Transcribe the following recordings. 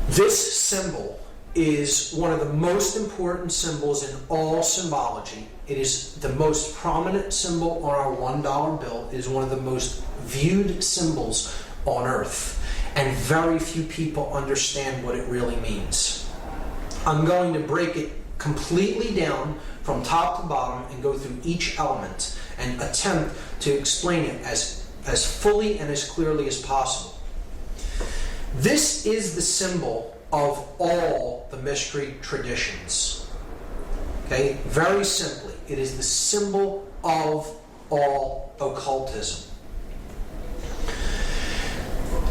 This symbol is one of the most important symbols in all symbology. It is the most prominent symbol on our $1 bill. It is one of the most viewed symbols on Earth, and very few people understand what it really means. I'm going to break it completely down from top to bottom and go through each element and attempt to explain it as fully and as clearly as possible. This is the symbol of all the mystery traditions. Okay, very simply, it is the symbol of all occultism.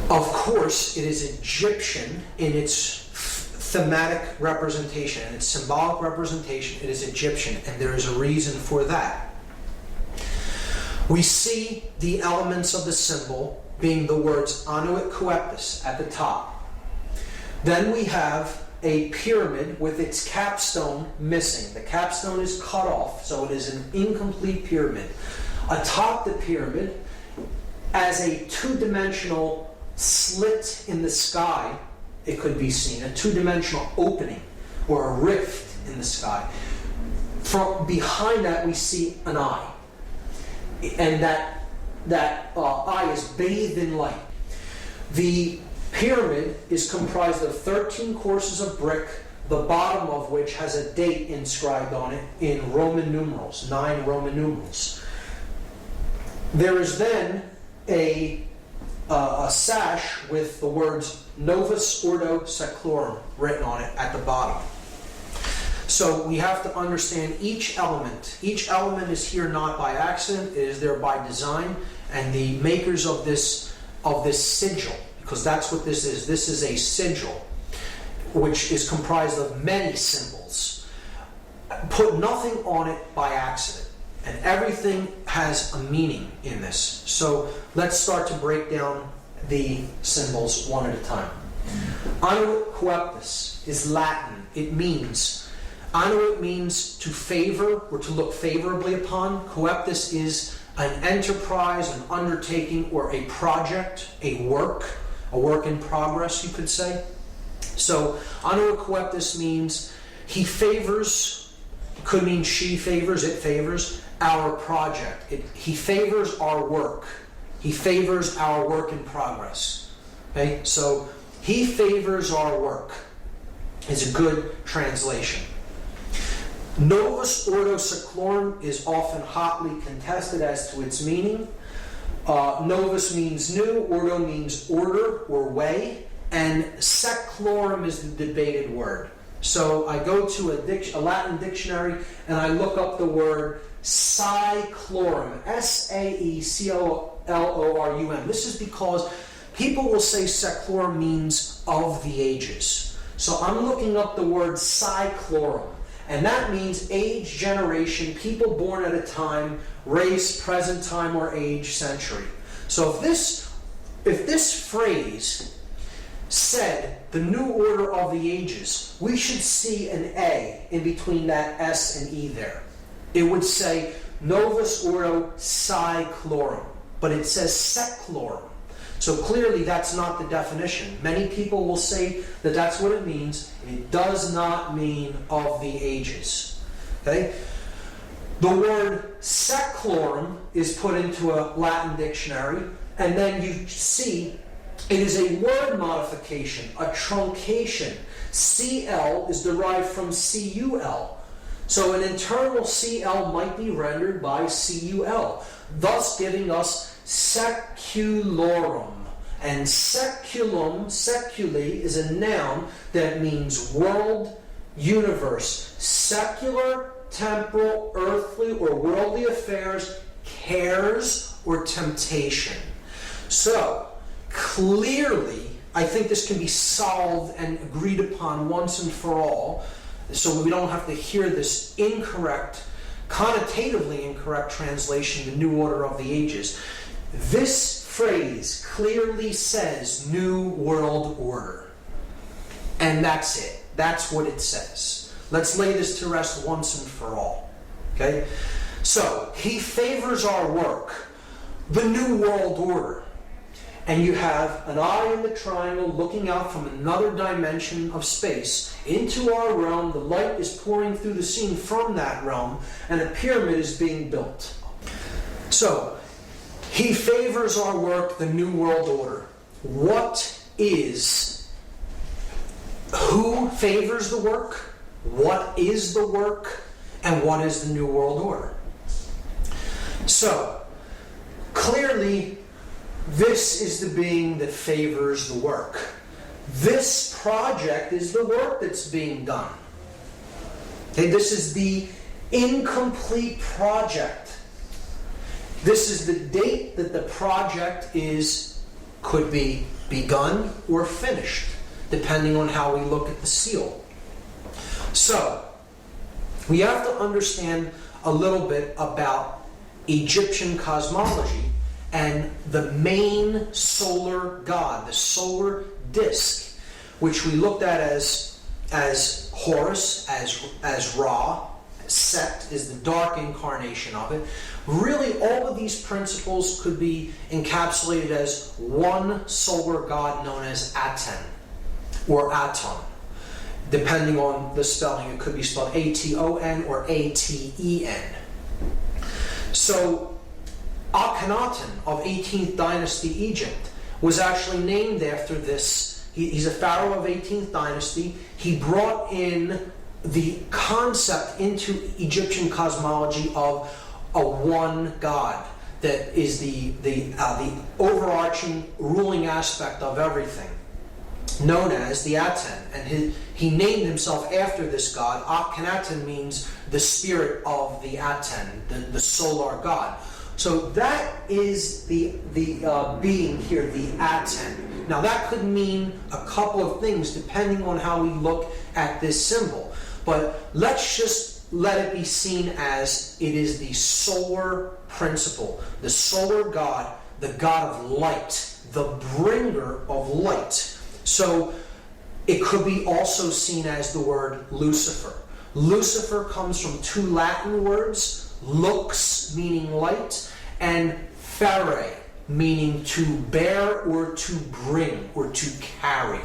Of course, it is Egyptian in its thematic representation and its symbolic representation. It is Egyptian, and there is a reason for that. We see the elements of the symbol being the words Anuit Coeptus at the top. Then we have a pyramid with its capstone missing. The capstone is cut off, so it is an incomplete pyramid. Atop the pyramid, as a two-dimensional slit in the sky, it could be seen, a two-dimensional opening or a rift in the sky. From behind that, we see an eye, and that eye is bathed in light. The pyramid is comprised of 13 courses of brick, the bottom of which has a date inscribed on it in Roman numerals, 9 Roman numerals. There is then a sash with the words Novus Ordo Seclorum written on it at the bottom. So we have to understand each element. Each element is here not by accident, it is there by design, and the makers of this sigil, because that's what this is. This is a sigil, which is comprised of many symbols. Put nothing on it by accident, and everything has a meaning in this. So let's start to break down the symbols one at a time. Anuit Coeptus is Latin. It means, Anuit means to favor or to look favorably upon. Coeptus is an enterprise, an undertaking, or a project, a work in progress, you could say. So Anuit Coeptus means he favors, could mean she favors, it favors our project. He favors our work. He favors our work in progress. Okay, so he favors our work is a good translation. Novus Ordo Seclorum is often hotly contested as to its meaning. Novus means new, Ordo means order or way, and Seclorum is the debated word. So I go to a Latin dictionary and I look up the word Saeclorum, S-A-E-C-L-O-R-U-M. This is because people will say Seclorum means of the ages. So I'm looking up the word Saeclorum, and that means age, generation, people born at a time, race, present time or age, century. So if this phrase said the new order of the ages, we should see an A in between that S and E there. It would say Novus Ordo Saeclorum, but it says Seclorum. So clearly that's not the definition. Many people will say that that's what it means. It does not mean of the ages. Okay? The word Seclorum is put into a Latin dictionary, and then you see it is a word modification, a truncation. CL is derived from CUL. So an internal CL might be rendered by CUL, thus giving us seculorum. And seculum, seculi, is a noun that means world, universe, secular, temporal, earthly, or worldly affairs, cares, or temptation. So, clearly, I think this can be solved and agreed upon once and for all, so we don't have to hear this incorrect, connotatively incorrect translation, the new order of the ages. This phrase clearly says New World Order. And that's it. That's what it says. Let's lay this to rest once and for all. Okay? So, he favors our work, the New World Order. and you have an eye in the triangle looking out from another dimension of space into our realm. The light is pouring through the scene from that realm, and a pyramid is being built. So, he favors our work, the New World Order. Who favors the work? What is the work? And what is the New World Order? So, clearly, this is the being that favors the work. This project is the work that's being done. Okay, this is the incomplete project. This is the date that the project could be begun or finished, depending on how we look at the seal. So, we have to understand a little bit about Egyptian cosmology and the main solar god, the solar disk, which we looked at as Horus, as Ra. Set is the dark incarnation of it. Really, all of these principles could be encapsulated as one solar god known as Aten, or Aton. Depending on the spelling, it could be spelled A-T-O-N or A-T-E-N. So, Akhenaten of 18th dynasty Egypt was actually named after this. He's a pharaoh of 18th dynasty. He brought in the concept into Egyptian cosmology of a one God that is the overarching ruling aspect of everything, known as the Aten. And he named himself after this god. Akhenaten means the spirit of the Aten, the solar god. So that is the being here, the Aten. Now that could mean a couple of things depending on how we look at this symbol. But let's just let it be seen as it is the solar principle, the solar god, the god of light, the bringer of light. So it could be also seen as the word Lucifer. Lucifer comes from two Latin words, lux meaning light, and fere meaning to bear or to bring or to carry.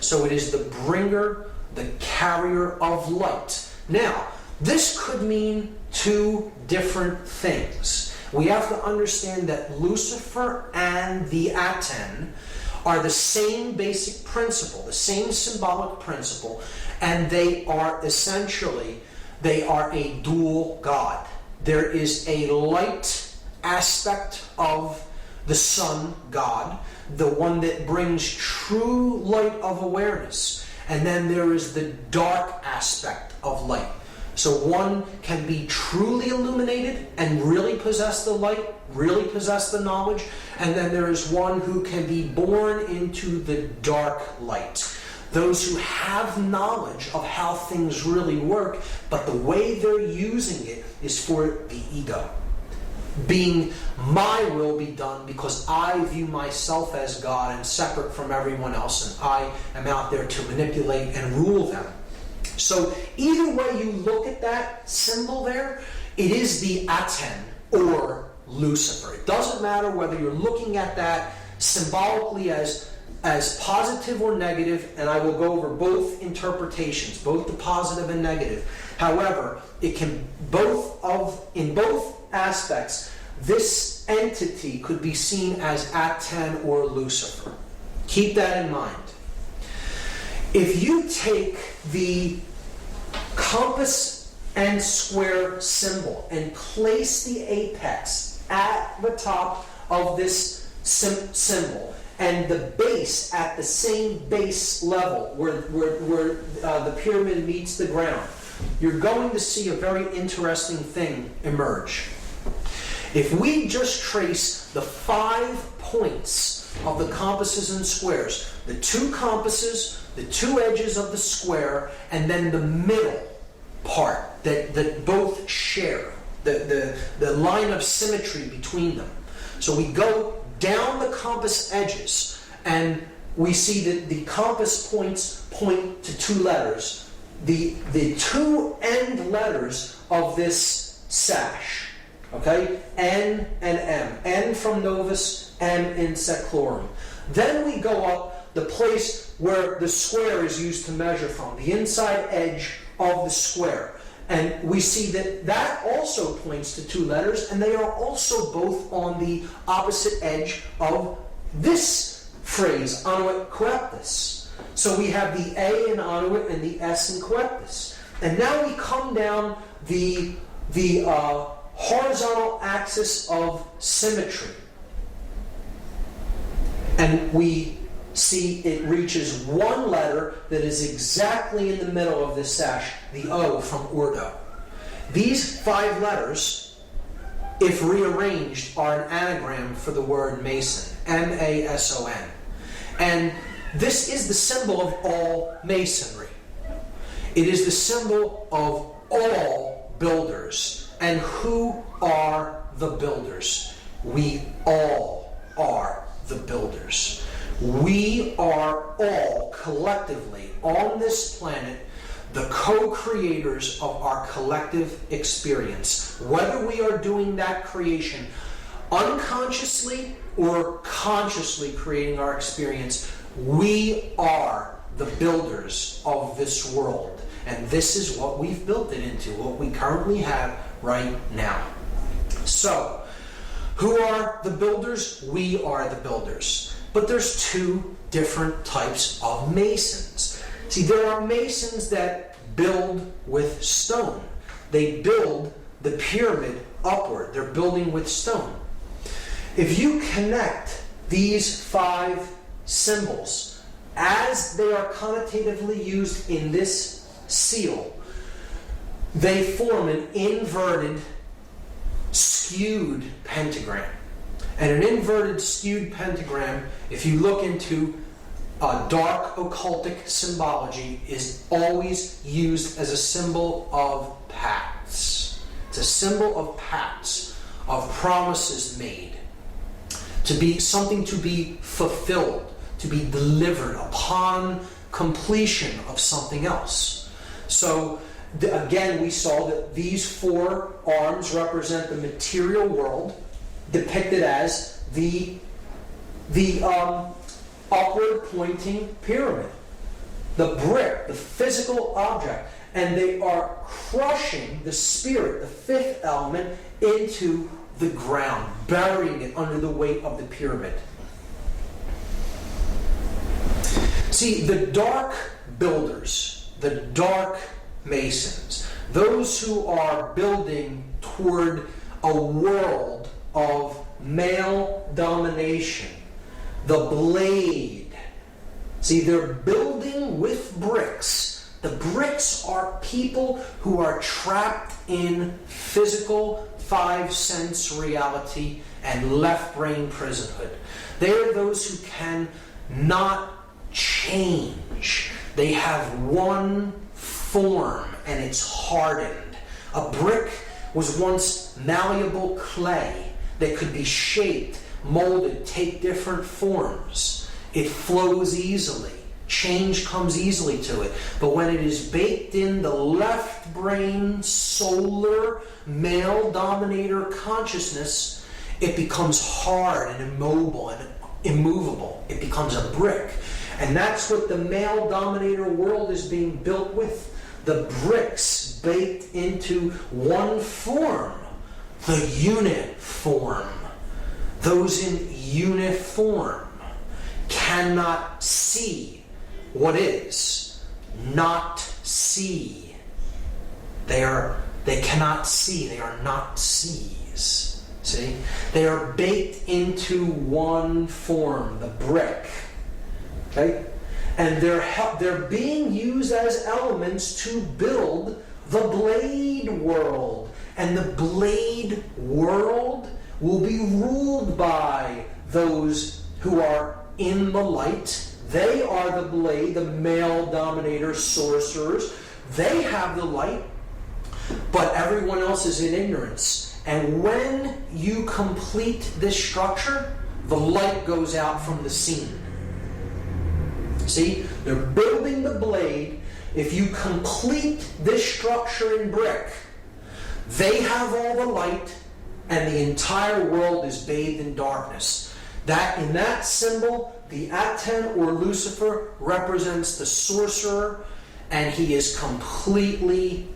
So it is the bringer, the carrier of light. Now, this could mean two different things. We have to understand that Lucifer and the Aten are the same basic principle, the same symbolic principle, and they are a dual god. There is a light aspect of the sun god, the one that brings true light of awareness. And then there is the dark aspect of light. So one can be truly illuminated and really possess the light, really possess the knowledge. And then there is one who can be born into the dark light. Those who have knowledge of how things really work, but the way they're using it is for the ego. Being my will be done because I view myself as God and separate from everyone else, and I am out there to manipulate and rule them. So either way you look at that symbol there, it is the Aten or Lucifer. It doesn't matter whether you're looking at that symbolically as positive or negative, and I will go over both interpretations, both the positive and negative. However, it can in both aspects, this entity could be seen as Aten or Lucifer. Keep that in mind. If you take the compass and square symbol and place the apex at the top of this symbol and the base at the same base level where the pyramid meets the ground, you're going to see a very interesting thing emerge. If we just trace the 5 points of the compasses and squares, the 2 compasses, the 2 edges of the square, and then the middle part that both share, the line of symmetry between them. So we go down the compass edges, and we see that the compass points point to 2 letters. The 2 end letters of this sash. Okay? N and M. N from Novus, M in seclorum. Then we go up the place where the square is used to measure from, the inside edge of the square. And we see that that also points to two letters, and they are also both on the opposite edge of this phrase, annuit coeptus. So we have the A in annuit and the S in coeptus. And now we come down the horizontal axis of symmetry. And we see it reaches one letter that is exactly in the middle of this sash, the O from Urdu. These 5 letters, if rearranged, are an anagram for the word Mason, M-A-S-O-N. And this is the symbol of all masonry. It is the symbol of all builders. And who are the builders? We all are the builders. We are all collectively on this planet the co-creators of our collective experience. Whether we are doing that creation unconsciously or consciously creating our experience, we are the builders of this world. And this is what we've built it into, what we currently have right now. So, who are the builders? We are the builders. But there's 2 different types of masons. See, there are masons that build with stone. They build the pyramid upward. They're building with stone. If you connect these 5 symbols as they are connotatively used in this seal, they form an inverted, skewed pentagram. And an inverted, skewed pentagram, if you look into dark occultic symbology, is always used as a symbol of pacts. It's a symbol of pacts, of promises made, to be something to be fulfilled, to be delivered upon completion of something else. So again, we saw that these 4 arms represent the material world, depicted as the upward pointing pyramid, the brick, the physical object, and they are crushing the spirit, the 5th element, into the ground, burying it under the weight of the pyramid. See, the dark builders, the dark masons, those who are building toward a world of male domination, the blade. See, they're building with bricks. The bricks are people who are trapped in physical 5-sense reality and left-brain prisonhood. They are those who can not change. They have one form and it's hardened. A brick was once malleable clay that could be shaped, molded, take different forms. It flows easily. Change comes easily to it. But when it is baked in the left brain, solar, male dominator consciousness, it becomes hard and immobile and immovable. It becomes a brick. And that's what the male dominator world is being built with. The bricks baked into one form, the unit form. Those in uniform cannot see what is, not see. They cannot see, they are not sees. See? They are baked into one form, the brick. Okay? And they're being used as elements to build the blade world. And the blade world will be ruled by those who are in the light. They are the blade, the male dominator sorcerers. They have the light, but everyone else is in ignorance. And when you complete this structure, the light goes out from the scene. See, they're building the blade. If you complete this structure in brick, they have all the light, and the entire world is bathed in darkness. That in that symbol, the Aten or Lucifer represents the sorcerer, and he is completely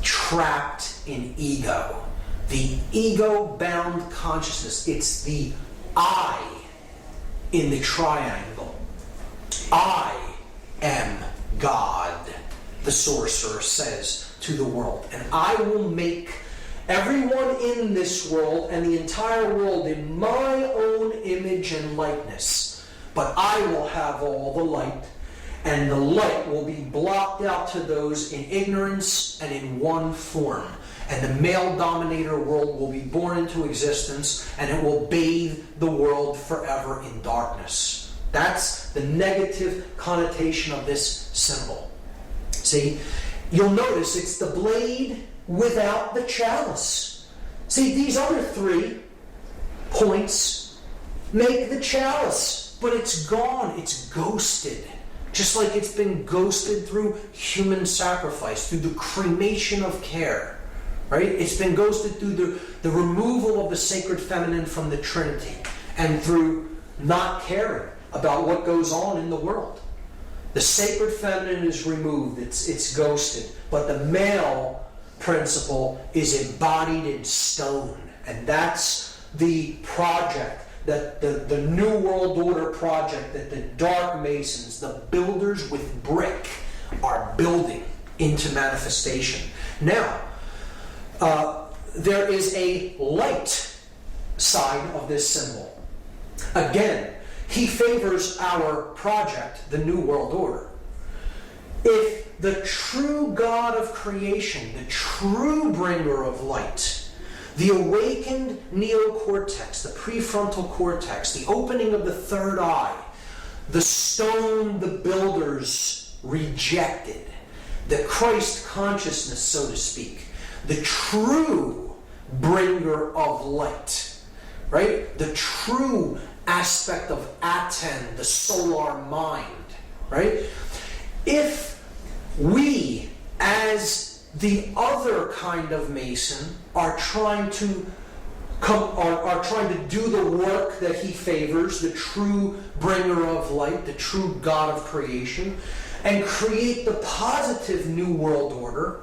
trapped in ego. The ego-bound consciousness. It's the I in the triangle. I am God, the sorcerer says to the world. And I will make everyone in this world and the entire world in my own image and likeness. But I will have all the light, and the light will be blocked out to those in ignorance and in one form. And the male dominator world will be born into existence, and it will bathe the world forever in darkness. That's the negative connotation of this symbol. See, you'll notice it's the blade without the chalice. See, these other 3 points make the chalice, but it's gone, it's ghosted. Just like it's been ghosted through human sacrifice, through the cremation of care. Right? It's been ghosted through the removal of the sacred feminine from the Trinity, and through not caring about what goes on in the world. The sacred feminine is removed, it's ghosted, but the male principle is embodied in stone. And that's the project, that the New World Order project that the Dark Masons, the builders with brick, are building into manifestation. Now, there is a light side of this symbol. Again, he favors our project, the New World Order. If the true God of creation, the true bringer of light, the awakened neocortex, the prefrontal cortex, the opening of the third eye, the stone the builders rejected, the Christ consciousness, so to speak, the true bringer of light, right? The true aspect of Aten, the solar mind, right? If we, as the other kind of Mason, are trying to do the work that he favors, the true bringer of light, the true God of creation, and create the positive New World Order,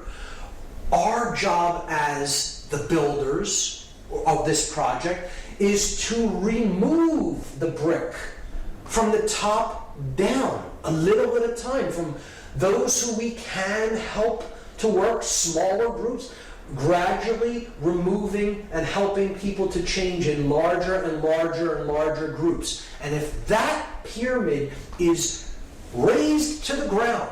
our job as the builders of this project is to remove the brick from the top down, a little at a time, from those who we can help to work, smaller groups, gradually removing and helping people to change in larger and larger and larger groups. And if that pyramid is razed to the ground,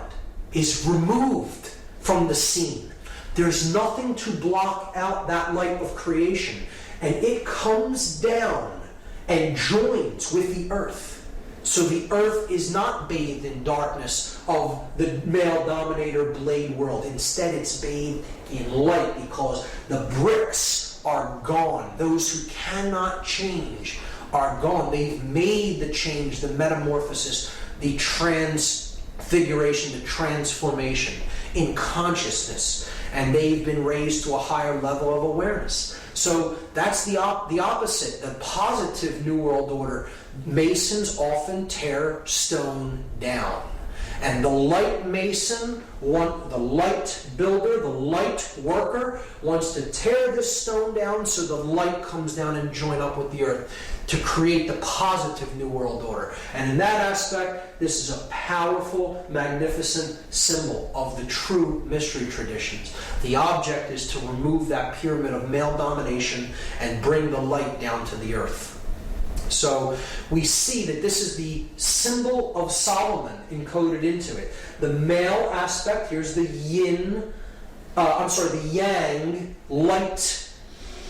is removed from the scene, there's nothing to block out that light of creation. And it comes down and joins with the earth. So the earth is not bathed in darkness of the male dominator blade world. Instead, it's bathed in light because the bricks are gone. Those who cannot change are gone. They've made the change, the metamorphosis, the transfiguration, the transformation in consciousness. And they've been raised to a higher level of awareness. So that's the opposite, the positive New World Order. Masons often tear stone down. And the light mason, the light builder, the light worker, wants to tear the stone down so the light comes down and join up with the earth to create the positive New World Order. And in that aspect, this is a powerful, magnificent symbol of the true mystery traditions. The object is to remove that pyramid of male domination and bring the light down to the earth. So we see that this is the symbol of Solomon encoded into it. The male aspect, here's the the yang, light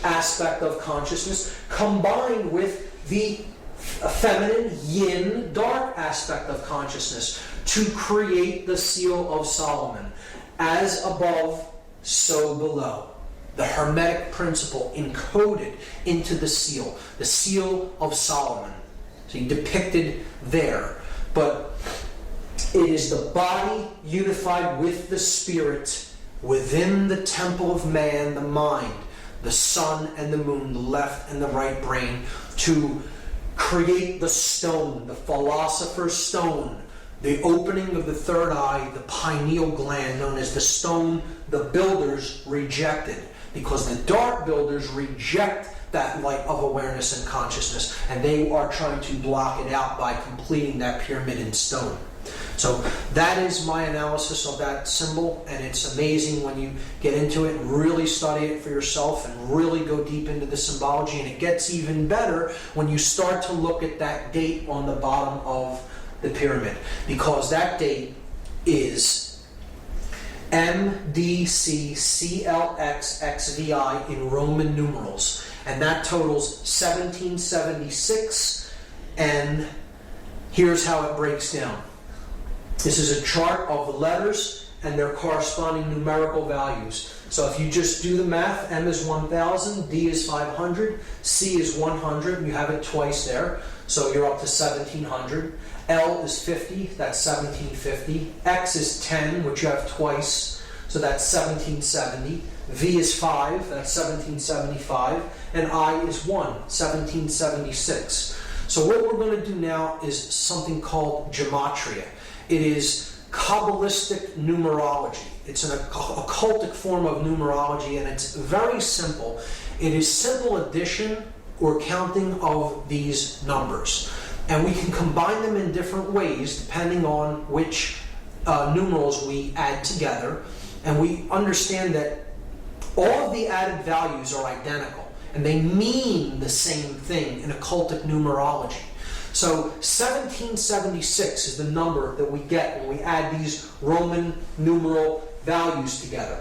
aspect of consciousness, combined with the feminine yin, dark aspect of consciousness to create the seal of Solomon. As above, so below. The Hermetic principle encoded into the seal of Solomon. So depicted there. But it is the body unified with the spirit within the temple of man, the mind, the sun and the moon, the left and the right brain, to create the stone, the philosopher's stone, the opening of the third eye, the pineal gland, known as the stone the builders rejected, because the dark builders reject that light of awareness and consciousness, and they are trying to block it out by completing that pyramid in stone. So that is my analysis of that symbol, and it's amazing when you get into it and really study it for yourself and really go deep into the symbology, and it gets even better when you start to look at that date on the bottom of the pyramid, because that date is MDCCLXXVI in Roman numerals, and that totals 1776, and here's how it breaks down. This is a chart of the letters and their corresponding numerical values. So if you just do the math, M is 1000, D is 500, C is 100, you have it twice there, so you're up to 1700. L is 50, that's 1750. X is 10, which you have twice, so that's 1770. V is 5, that's 1775. And I is 1, 1776. So what we're going to do now is something called gematria. It is Kabbalistic numerology. It's an occultic form of numerology, and it's very simple. It is simple addition or counting of these numbers. And we can combine them in different ways depending on which numerals we add together. And we understand that all of the added values are identical, and they mean the same thing in occultic numerology. So 1776 is the number that we get when we add these Roman numeral values together.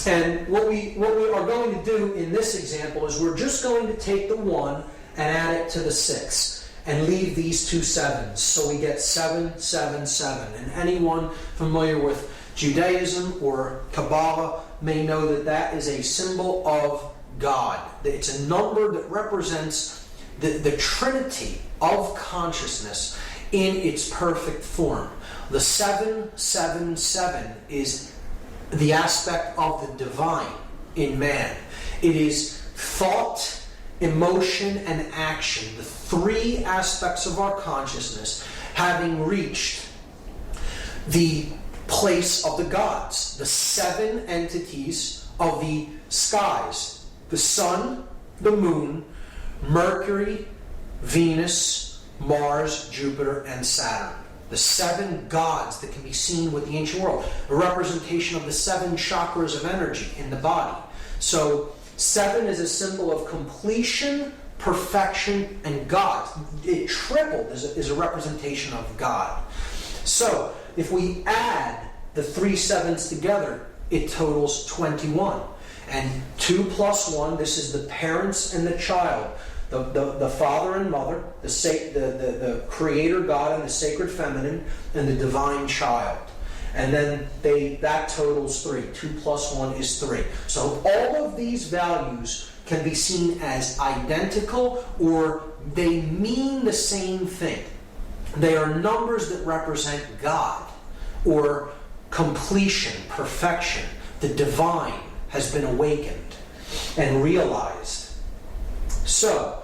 And what we are going to do in this example is we're just going to take the 1 and add it to the 6 and leave these two 7s. So we get 777. And anyone familiar with Judaism or Kabbalah may know that that is a symbol of God. It's a number that represents the Trinity of consciousness in its perfect form. The 777 is the aspect of the divine in man. It is thought, emotion, and action, the three aspects of our consciousness, having reached the place of the gods, the 7 entities of the skies: the sun, the moon, Mercury, Venus, Mars, Jupiter, and Saturn. The 7 gods that can be seen with the ancient world, a representation of the 7 chakras of energy in the body. So 7 is a symbol of completion, perfection, and God. It tripled is a representation of God. So if we add the 3 7s together, it totals 21. And 2 plus 1, this is the parents and the child, the father and mother, the creator God and the sacred feminine, and the divine child. And then that totals 3. 2 plus 1 is 3. So all of these values can be seen as identical, or they mean the same thing. They are numbers that represent God, or completion, perfection. The divine has been awakened and realized. So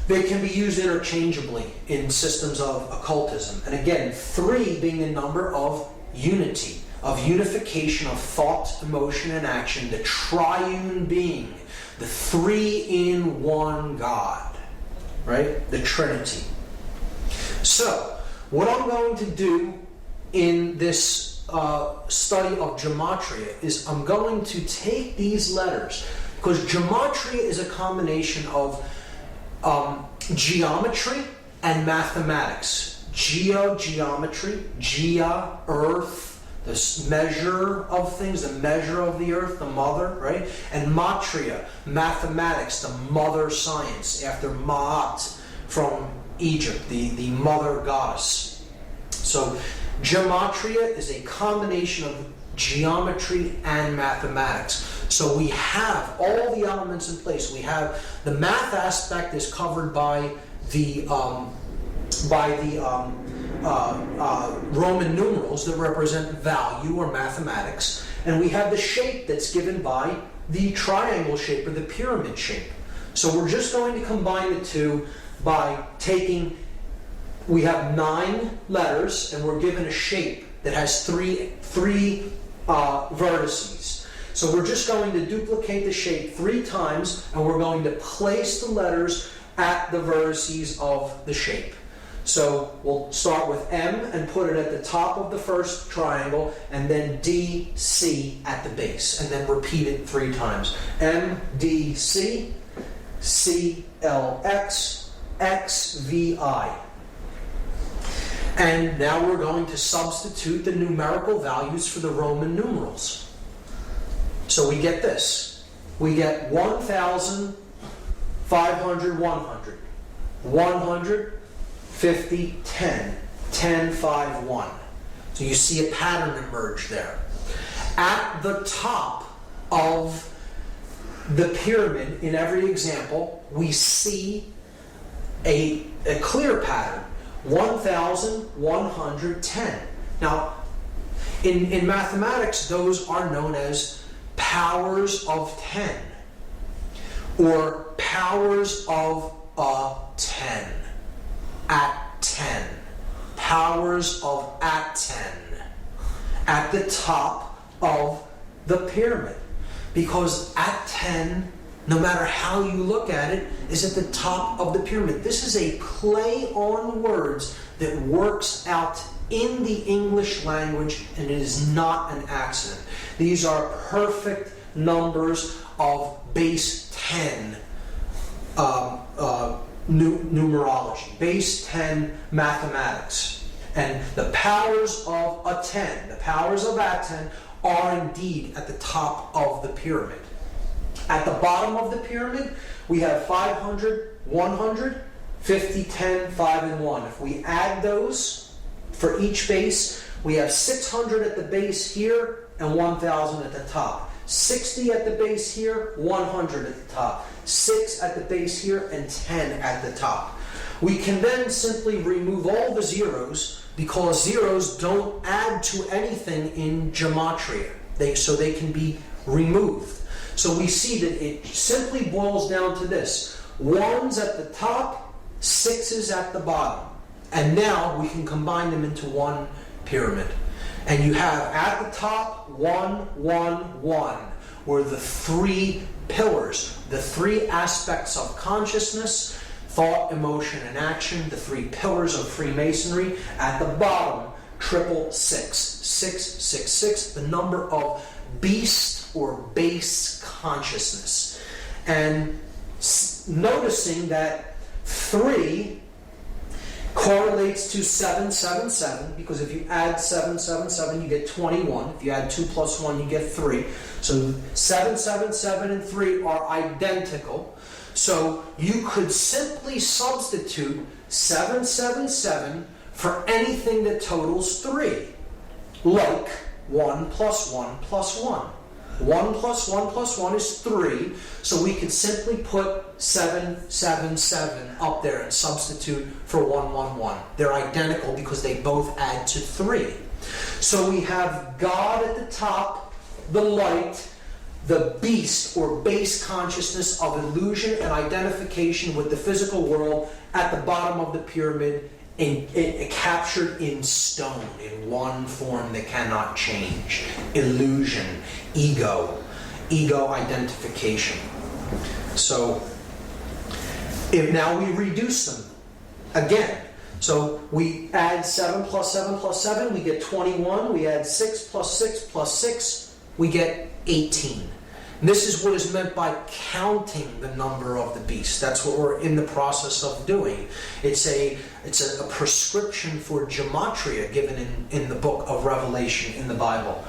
they can be used interchangeably in systems of occultism. And again, 3 being a number of unity, of unification of thought, emotion, and action, the triune being, the 3-in-1 God, right? The Trinity. So what I'm going to do in this study of gematria is I'm going to take these letters, because gematria is a combination of geometry and mathematics. Geometry, Gea, earth, the measure of things, the measure of the earth, the mother, right? And matria, mathematics, the mother science, after Ma'at from Egypt, the mother goddess. So gematria is a combination of geometry and mathematics. So we have all the elements in place. We have the math aspect is covered by the Roman numerals that represent value or mathematics, and we have the shape that's given by the triangle shape or the pyramid shape. So we're just going to combine the two. by taking, we have 9 letters, and we're given a shape that has three vertices. So we're just going to duplicate the shape 3 times, and we're going to place the letters at the vertices of the shape. So we'll start with M and put it at the top of the first triangle, and then D, C at the base, and then repeat it 3 times. M, D, C, C, L, X, X, V, I. And now we're going to substitute the numerical values for the Roman numerals. So we get this. We get 1,000, 500, 100. 100, 50, 10. 10, 5, 1. So you see a pattern emerge there. At the top of the pyramid, in every example, we see a clear pattern. 1,110. Now, in mathematics, those are known as powers of 10, or powers of 10, at 10, powers of at 10, at the top of the pyramid. Because at 10, no matter how you look at it, is at the top of the pyramid. This is a play on words that works out in the English language, and it is not an accident. These are perfect numbers of base 10 numerology, base 10 mathematics. And the powers of a 10, the powers of at 10, are indeed at the top of the pyramid. At the bottom of the pyramid, we have 500, 100, 50, 10, 5, and 1. If we add those for each base, we have 600 at the base here and 1,000 at the top. 60 at the base here, 100 at the top. 6 at the base here, and 10 at the top. We can then simply remove all the zeros, because zeros don't add to anything in gematria. So they can be removed. So we see that it simply boils down to this. 1's at the top, 6's at the bottom. And now we can combine them into one pyramid. And you have at the top 1, 1, 1, where the 3 pillars, the 3 aspects of consciousness, thought, emotion, and action, the 3 pillars of Freemasonry. At the bottom, 666, 666, the number of beast or base consciousness. And noticing that 3 correlates to 777, because if you add 777, you get 21. If you add 2 plus 1, you get 3. So 777 and 3 are identical. So you could simply substitute 777 for anything that totals 3, like 1 plus 1 plus 1. 1 plus 1 plus 1 is 3, so we could simply put 777 up there and substitute for 111. They're identical because they both add to 3. So we have God at the top, the light, the beast or base consciousness of illusion and identification with the physical world at the bottom of the pyramid, captured in stone, in one form that cannot change. Illusion, ego identification. So if now we reduce them again. So we add 7 plus 7 plus 7, we get 21. We add 6 plus 6 plus 6, we get 18. And this is what is meant by counting the number of the beast. That's what we're in the process of doing. It's a prescription for gematria given in the book of Revelation in the Bible.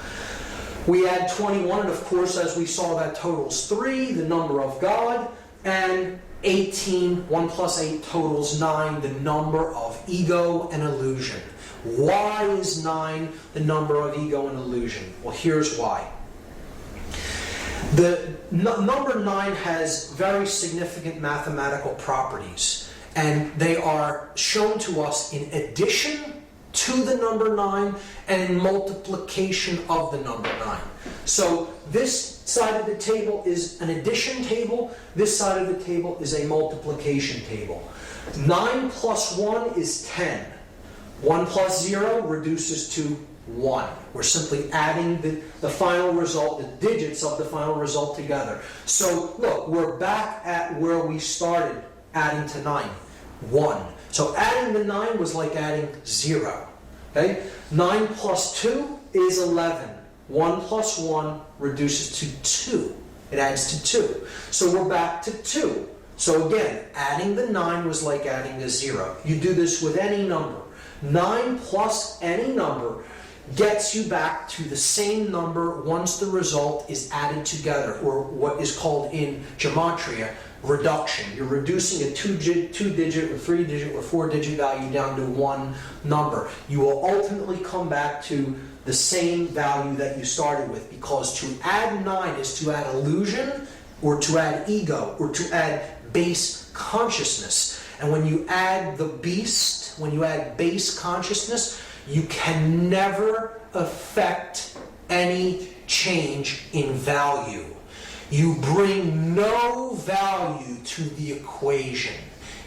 We add 21, and of course, as we saw, that totals 3, the number of God, and 18, 1 plus 8 totals 9, the number of ego and illusion. Why is 9 the number of ego and illusion? Well, here's why. The number 9 has very significant mathematical properties, and they are shown to us in addition to the number 9 and in multiplication of the number 9. So this side of the table is an addition table. This side of the table is a multiplication table. 9 plus 1 is 10. 1 plus 0 reduces to 1. We're simply adding the final result, the digits of the final result together. So look, we're back at where we started adding to 9. 1. So adding the 9 was like adding 0. Okay? 9 plus 2 is 11. 1 plus 1 reduces to 2. It adds to 2. So we're back to 2. So again, adding the 9 was like adding a 0. You do this with any number. 9 plus any number gets you back to the same number once the result is added together, or what is called in gematria reduction. You're reducing a two-digit or three-digit or four-digit value down to one number. You will ultimately come back to the same value that you started with, because to add 9 is to add illusion, or to add ego, or to add base consciousness. And when you add the beast, when you add base consciousness, you can never affect any change in value. You bring no value to the equation.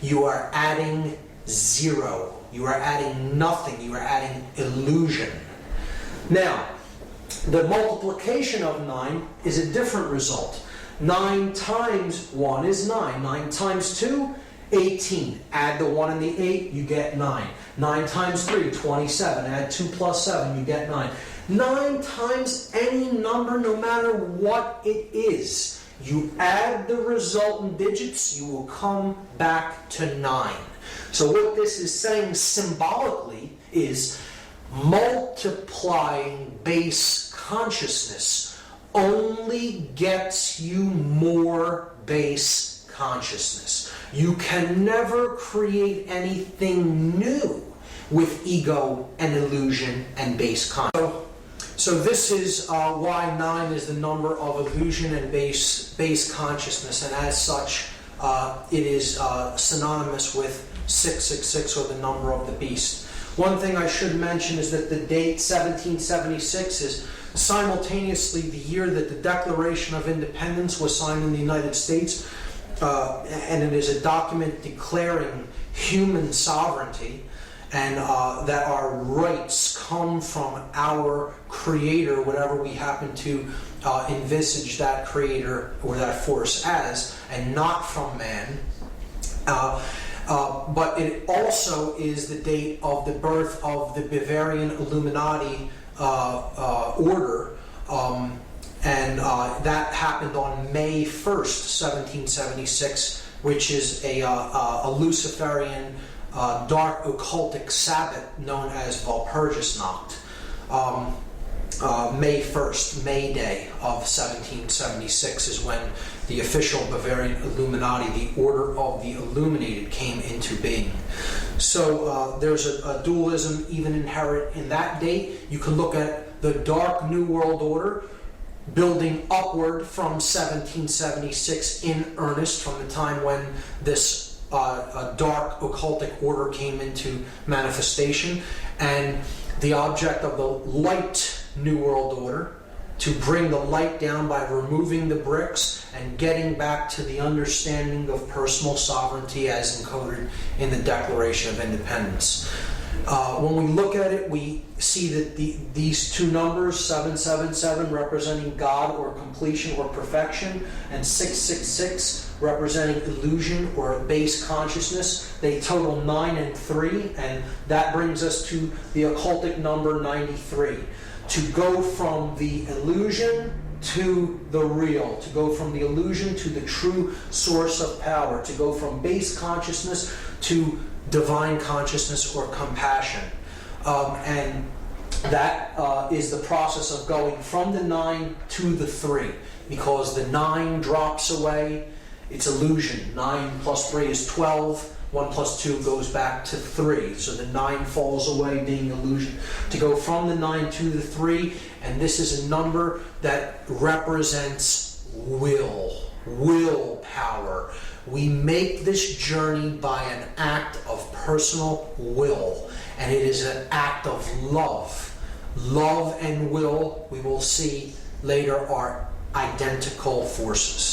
You are adding 0. You are adding nothing. You are adding illusion. Now, the multiplication of 9 is a different result. 9 times 1 is 9. 9 times 2, 18. Add the 1 and the 8, you get 9. 9 times 3, 27. Add 2 plus 7, you get 9. 9 times any number, no matter what it is. You add the resultant digits, you will come back to 9. So what this is saying symbolically is multiplying base consciousness only gets you more base consciousness. You can never create anything new with ego and illusion and base consciousness. So this is why 9 is the number of illusion and base consciousness, and as such, it is synonymous with 666, or the number of the beast. One thing I should mention is that the date 1776 is simultaneously the year that the Declaration of Independence was signed in the United States, and it is a document declaring human sovereignty, and that our rights come from our Creator, whatever we happen to envisage that Creator or that force as, and not from man. But it also is the date of the birth of the Bavarian Illuminati order, and that happened on May 1st, 1776, which is a Luciferian dark occultic Sabbath known as Walpurgisnacht. May 1st, May Day of 1776 is when the official Bavarian Illuminati, the Order of the Illuminated, came into being. So there's a dualism even inherent in that date. You can look at the Dark New World Order building upward from 1776 in earnest, from the time when this dark occultic order came into manifestation, and the object of the light New World Order to bring the light down by removing the bricks and getting back to the understanding of personal sovereignty as encoded in the Declaration of Independence. When we look at it, we see that these two numbers, 777 representing God or completion or perfection, and 666 representing illusion or base consciousness, they total 9 and 3, and that brings us to the occultic number 93. To go from the illusion to the real, to go from the illusion to the true source of power, to go from base consciousness to divine consciousness or compassion. And that is the process of going from the 9 to the 3, because the 9 drops away, it's illusion. 9 plus 3 is 12. 1 plus 2 goes back to 3. So the 9 falls away, being illusion. To go from the 9 to the 3, and this is a number that represents will power, We make this journey by an act of personal will, and it is an act of love. Love and will, we will see later, are identical forces.